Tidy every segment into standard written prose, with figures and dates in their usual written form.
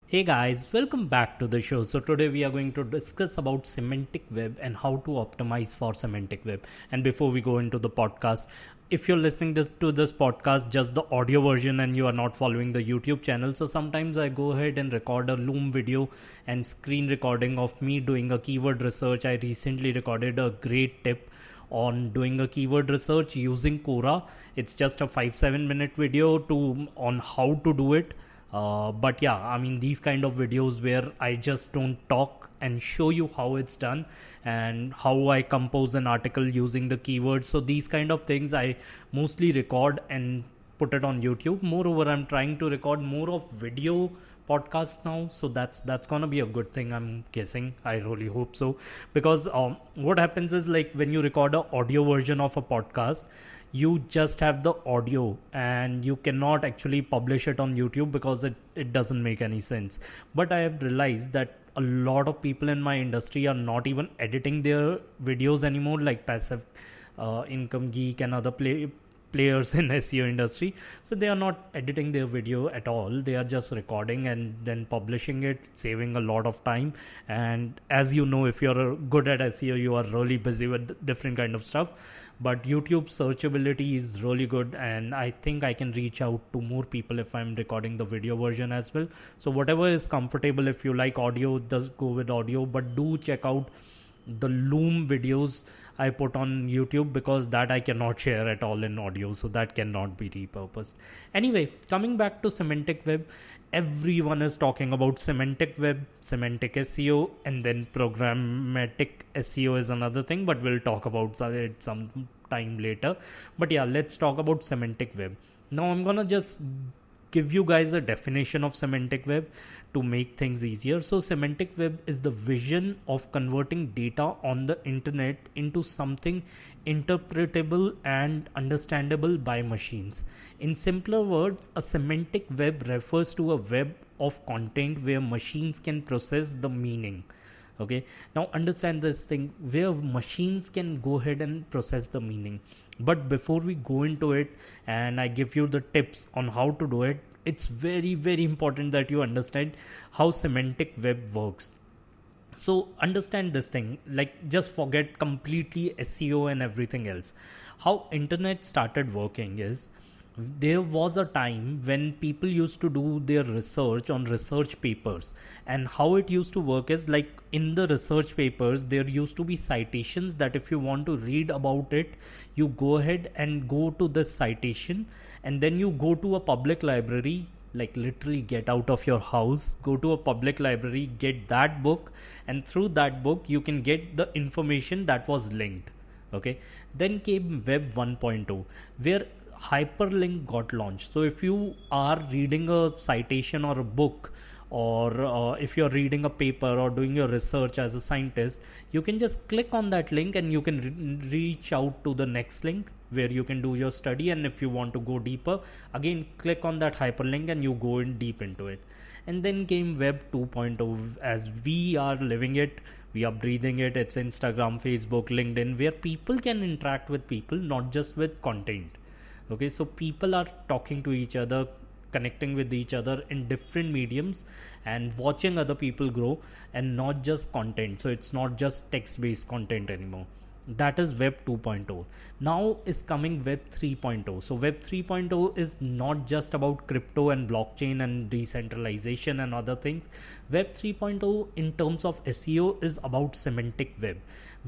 Hey guys, welcome back to the show. So today we are going to discuss about Semantic Web and how to optimize for Semantic Web. And before we go into the podcast, if you're listening to this podcast just the audio version and you are not following the YouTube channel, so sometimes I go ahead and record a Loom video and screen recording of me doing a keyword research. I recently recorded a great tip on doing a keyword research using Quora. It's just a 5-7 minute video on how to do it. But yeah, I mean, these kind of videos where I just don't talk and show you how it's done and how I compose an article using the keywords. So these kind of things I mostly record and put it on YouTube. Moreover, I'm trying to record more of video podcasts now, so that's gonna be a good thing, I'm guessing. I really hope so, because what happens is, like, when you record an audio version of a podcast, you just have the audio and you cannot actually publish it on YouTube because it doesn't make any sense. But I have realized that a lot of people in my industry are not even editing their videos anymore, like Passive Income Geek and other players in SEO industry. So they are not editing their video at all. They are just recording and then publishing it, saving a lot of time. And as you know, if you're good at SEO, you are really busy with different kind of stuff. But YouTube searchability is really good, and I think I can reach out to more people if I'm recording the video version as well. So whatever is comfortable, if you like audio, just go with audio, but do check out the Loom videos I put on YouTube, because that I cannot share at all in audio, so that cannot be repurposed. Anyway, coming back to Semantic Web, everyone is talking about Semantic Web, Semantic SEO, and then programmatic SEO is another thing, but we'll talk about it some time later. But yeah, let's talk about Semantic Web. Now I'm gonna just give you guys a definition of Semantic Web to make things easier. So Semantic Web is the vision of converting data on the internet into something interpretable and understandable by machines. In simpler words, a semantic web refers to a web of content where machines can process the meaning. Okay, now understand this thing, where machines can go ahead and process the meaning. But before we go into it and I give you the tips on how to do it, it's very, very important that you understand how Semantic Web works. So understand this thing, like, just forget completely SEO and everything else. How internet started working is, there was a time when people used to do their research on research papers, and how it used to work is, like, in the research papers there used to be citations that if you want to read about it, you go ahead and go to this citation, and then you go to a public library, like literally get out of your house, go to a public library, get that book, and through that book you can get the information that was linked. Okay, then came Web 1.0, where hyperlink got launched. So if you are reading a citation or a book, or if you're reading a paper or doing your research as a scientist, you can just click on that link and you can reach out to the next link where you can do your study. And if you want to go deeper, again click on that hyperlink and you go in deep into it. And then came Web 2.0, as we are living it, we are breathing it. It's Instagram, Facebook, LinkedIn, where people can interact with people, not just with content. Okay, so people are talking to each other, connecting with each other in different mediums and watching other people grow, and not just content. So it's not just text-based content anymore. That is Web 2.0. Now is coming Web 3.0. So Web 3.0 is not just about crypto and blockchain and decentralization and other things. Web 3.0 in terms of SEO is about Semantic Web,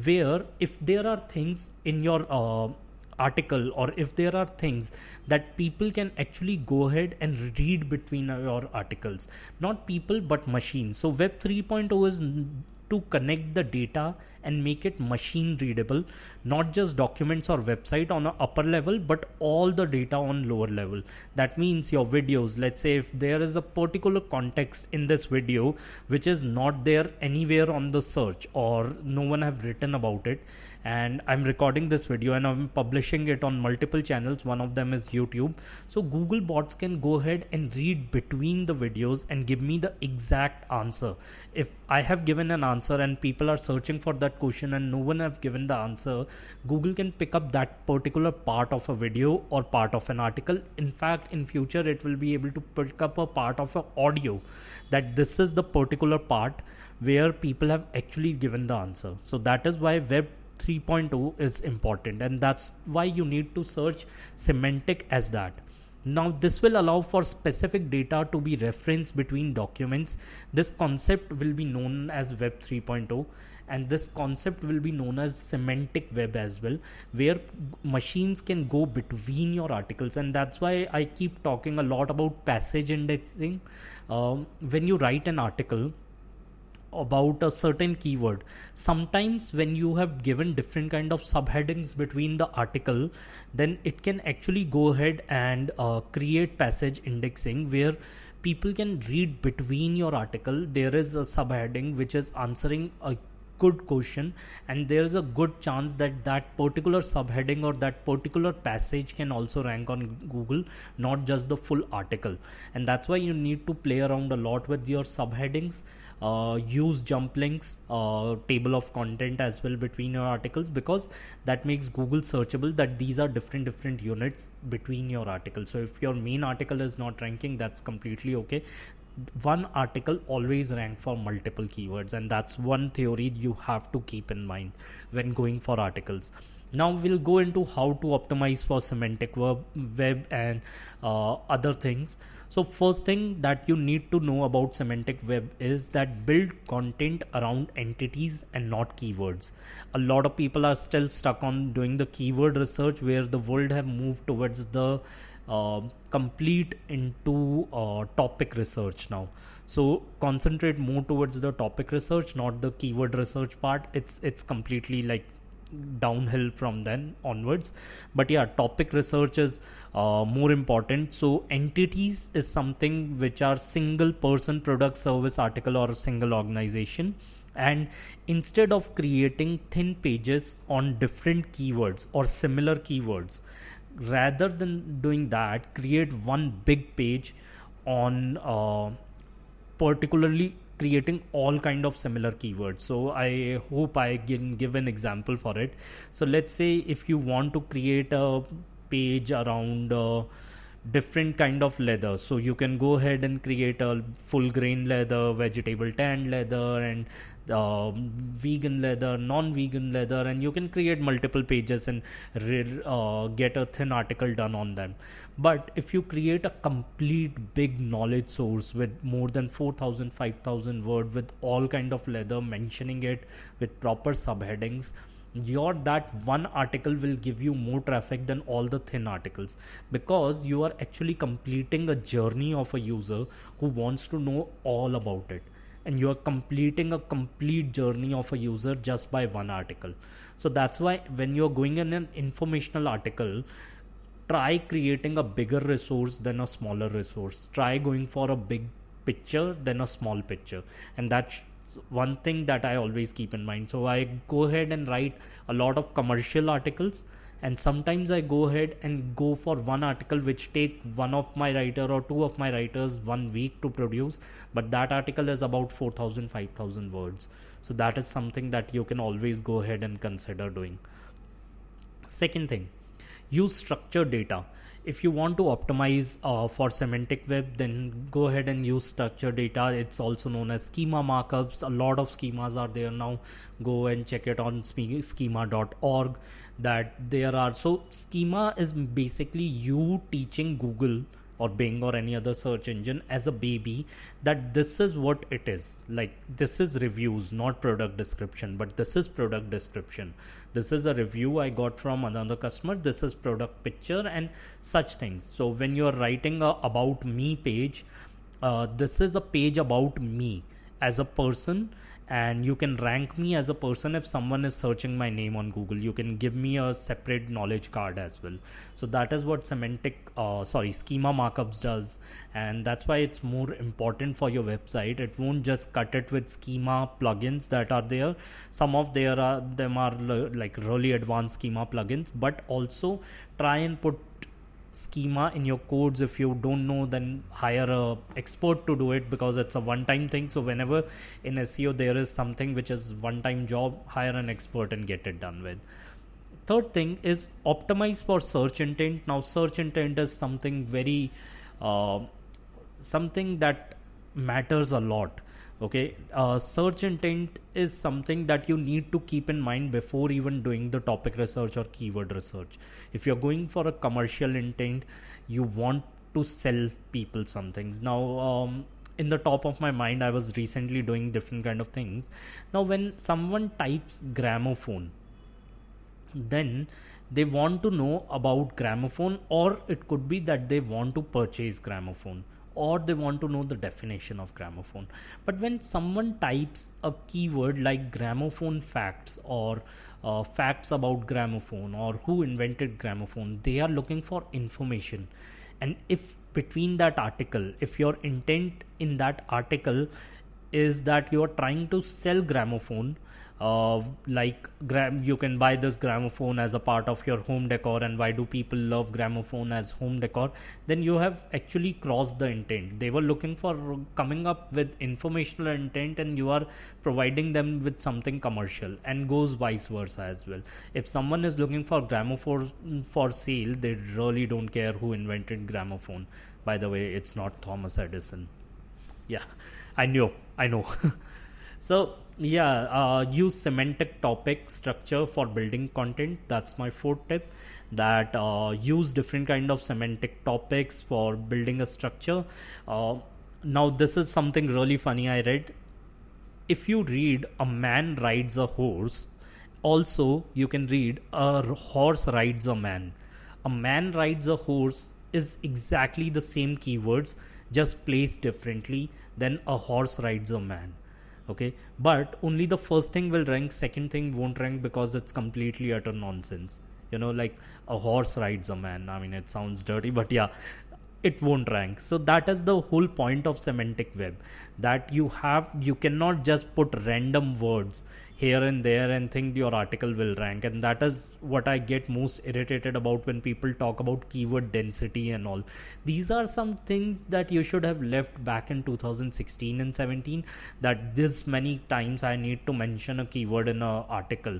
where if there are things in your article, or if there are things that people can actually go ahead and read between your articles, not people but machines. So Web 3.0 is to connect the data and make it machine readable, not just documents or website on an upper level, but all the data on lower level. That means your videos, let's say if there is a particular context in this video which is not there anywhere on the search, or no one have written about it, and I'm recording this video and I'm publishing it on multiple channels, one of them is YouTube. So Google bots can go ahead and read between the videos and give me the exact answer. If I have given an answer and people are searching for that question and no one have given the answer, Google can pick up that particular part of a video or part of an article. In fact, in future it will be able to pick up a part of an audio, that this is the particular part where people have actually given the answer. So that is why Web 3.0 is important, and that's why you need to search semantic as that. Now this will allow for specific data to be referenced between documents. This concept will be known as Web 3.0, and this concept will be known as semantic web as well, where machines can go between your articles. And that's why I keep talking a lot about passage indexing. When you write an article about a certain keyword, sometimes when you have given different kind of subheadings between the article, then it can actually go ahead and create passage indexing, where people can read between your article. There is a subheading which is answering a good question, and there is a good chance that that particular subheading or that particular passage can also rank on Google, not just the full article. And that's why you need to play around a lot with your subheadings. Use jump links, table of content as well between your articles, because that makes Google searchable, that these are different units between your articles. So if your main article is not ranking, that's completely okay. One article always rank for multiple keywords, and that's one theory you have to keep in mind when going for articles. Now we'll go into how to optimize for semantic web and other things. So first thing that you need to know about semantic web is that build content around entities and not keywords. A lot of people are still stuck on doing the keyword research, where the world have moved towards the complete into topic research now. So concentrate more towards the topic research, not the keyword research part. It's completely like downhill from then onwards. But yeah, topic research is more important. So entities is something which are single person, product, service, article, or a single organization. And instead of creating thin pages on different keywords or similar keywords, rather than doing that, create one big page on particularly creating all kind of similar keywords. So I hope I can give an example for it. So let's say if you want to create a page around different kind of leather, so you can go ahead and create a full grain leather, vegetable tanned leather, and vegan leather, non-vegan leather, and you can create multiple pages and get a thin article done on them. But if you create a complete big knowledge source with more than 4,000 5,000 word with all kind of leather, mentioning it with proper subheadings, that one article will give you more traffic than all the thin articles, because you are actually completing a journey of a user who wants to know all about it, and you are completing a complete journey of a user just by one article. So that's why when you're going in an informational article, try creating a bigger resource than a smaller resource. Try going for a big picture than a small picture, and that's one thing that I always keep in mind. So I go ahead and write a lot of commercial articles, and sometimes I go ahead and go for one article which take one of my writer or two of my writers 1 week to produce, but that article is about 4,000 5,000 words. So that is something that you can always go ahead and consider doing. Second thing, use structured data. If you want to optimize for semantic web, then go ahead and use structured data. It's also known as schema markups. A lot of schemas are there now. Go and check it on schema.org that there are. So schema is basically you teaching Google or Bing or any other search engine as a baby that this is what it is. Like, this is reviews, not product description, but this is product description. This is a review I got from another customer. This is product picture and such things. So when you're writing a about me page, this is a page about me as a person, and you can rank me as a person. If someone is searching my name on Google, you can give me a separate knowledge card as well. So that is what schema markups does, and that's why it's more important for your website. It won't just cut it with schema plugins that are there. Some of them are like really advanced schema plugins, but also try and put schema in your codes. If you don't know, then hire a expert to do it, because it's a one-time thing. So whenever in SEO there is something which is one-time job, hire an expert and get it done with. Third thing is optimize for search intent. Now search intent is something very something that matters a lot. Okay, search intent is something that you need to keep in mind before even doing the topic research or keyword research. If you're going for a commercial intent, you want to sell people some things. Now in the top of my mind, I was recently doing different kind of things. Now when someone types gramophone, then they want to know about gramophone, or it could be that they want to purchase gramophone, or they want to know the definition of gramophone. But when someone types a keyword like gramophone facts, or facts about gramophone, or who invented gramophone, they are looking for information. And if between that article, if your intent in that article is that you are trying to sell gramophone, you can buy this gramophone as a part of your home decor, and why do people love gramophone as home decor, then you have actually crossed the intent. They were looking for coming up with informational intent, and you are providing them with something commercial, and goes vice versa as well. If someone is looking for gramophone for sale, they really don't care who invented gramophone. By the way, it's not Thomas Edison. Yeah, I know. So use semantic topic structure for building content. That's my fourth tip, that use different kind of semantic topics for building a structure. Now this is something really funny I read. If you read a man rides a horse, also you can read a horse rides a man. A man rides a horse is exactly the same keywords, just placed differently than a horse rides a man. Okay, but only the first thing will rank, second thing won't rank, because it's completely utter nonsense. Like a horse rides a man. I mean, it sounds dirty, but yeah, it won't rank. So that is the whole point of semantic web, that you cannot just put random words here and there and think your article will rank. And that is what I get most irritated about when people talk about keyword density and all. These are some things that you should have left back in 2016 and 17, that this many times I need to mention a keyword in an article.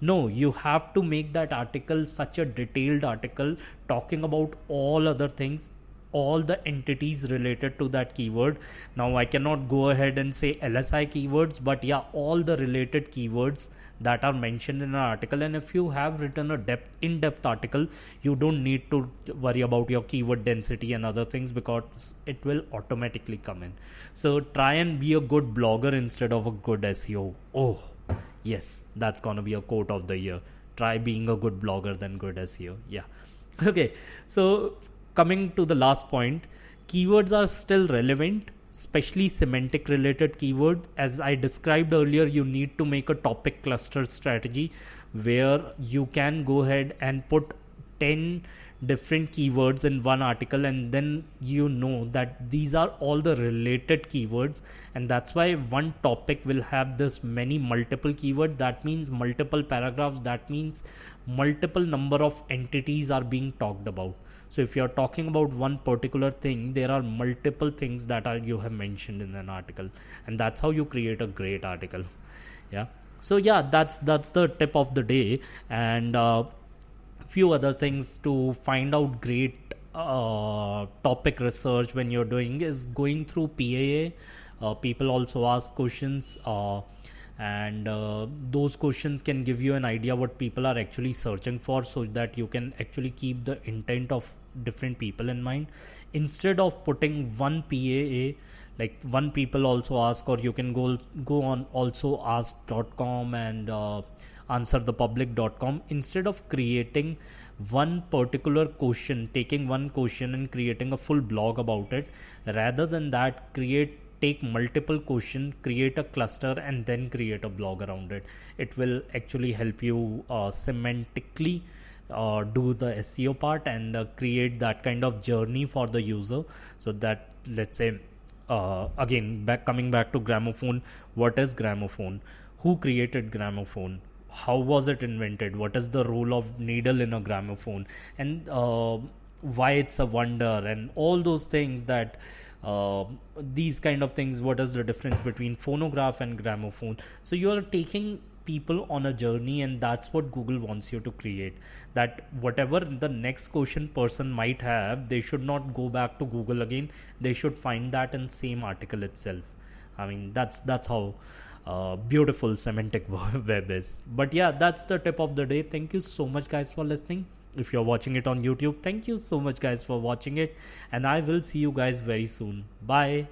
No, you have to make that article such a detailed article, talking about all other things, all the entities related to that keyword. Now I cannot go ahead and say LSI keywords, but yeah, all the related keywords that are mentioned in an article. And if you have written a in-depth article, you don't need to worry about your keyword density and other things, because it will automatically come in. So try and be a good blogger instead of a good SEO. Oh yes, that's gonna be a quote of the year. Try being a good blogger than good SEO. Yeah. Okay, so coming to the last point, keywords are still relevant, especially semantic related keyword. As I described earlier, you need to make a topic cluster strategy where you can go ahead and put 10 different keywords in one article, and then that these are all the related keywords. And that's why one topic will have this many multiple keywords. That means multiple paragraphs. That means multiple number of entities are being talked about. So if you're talking about one particular thing, there are multiple things that you have mentioned in an article, and that's how you create a great article. Yeah. So yeah, that's the tip of the day. And few other things to find out great topic research when you're doing is going through PAA. People also ask questions, and those questions can give you an idea what people are actually searching for, so that you can actually keep the intent of different people in mind. Instead of putting one PAA, like one people also ask, or you can go on also ask.com and answerthepublic.com. Instead of creating one particular question, taking one question and creating a full blog about it, rather than that, take multiple questions, create a cluster, and then create a blog around it. It will actually help you semantically do the SEO part, and create that kind of journey for the user. So that, let's say, again, coming back to gramophone, what is gramophone? Who created gramophone? How was it invented? What is the role of needle in a gramophone? And why it's a wonder, and all those things, that these kind of things. What is the difference between phonograph and gramophone? So you are taking people on a journey, and that's what Google wants you to create. That whatever the next question person might have, they should not go back to Google again. They should find that in same article itself. I mean, that's how beautiful semantic web is. But yeah, that's the tip of the day. Thank you so much, guys, for listening. If you're watching it on YouTube, thank you so much, guys, for watching it, and I will see you guys very soon. Bye.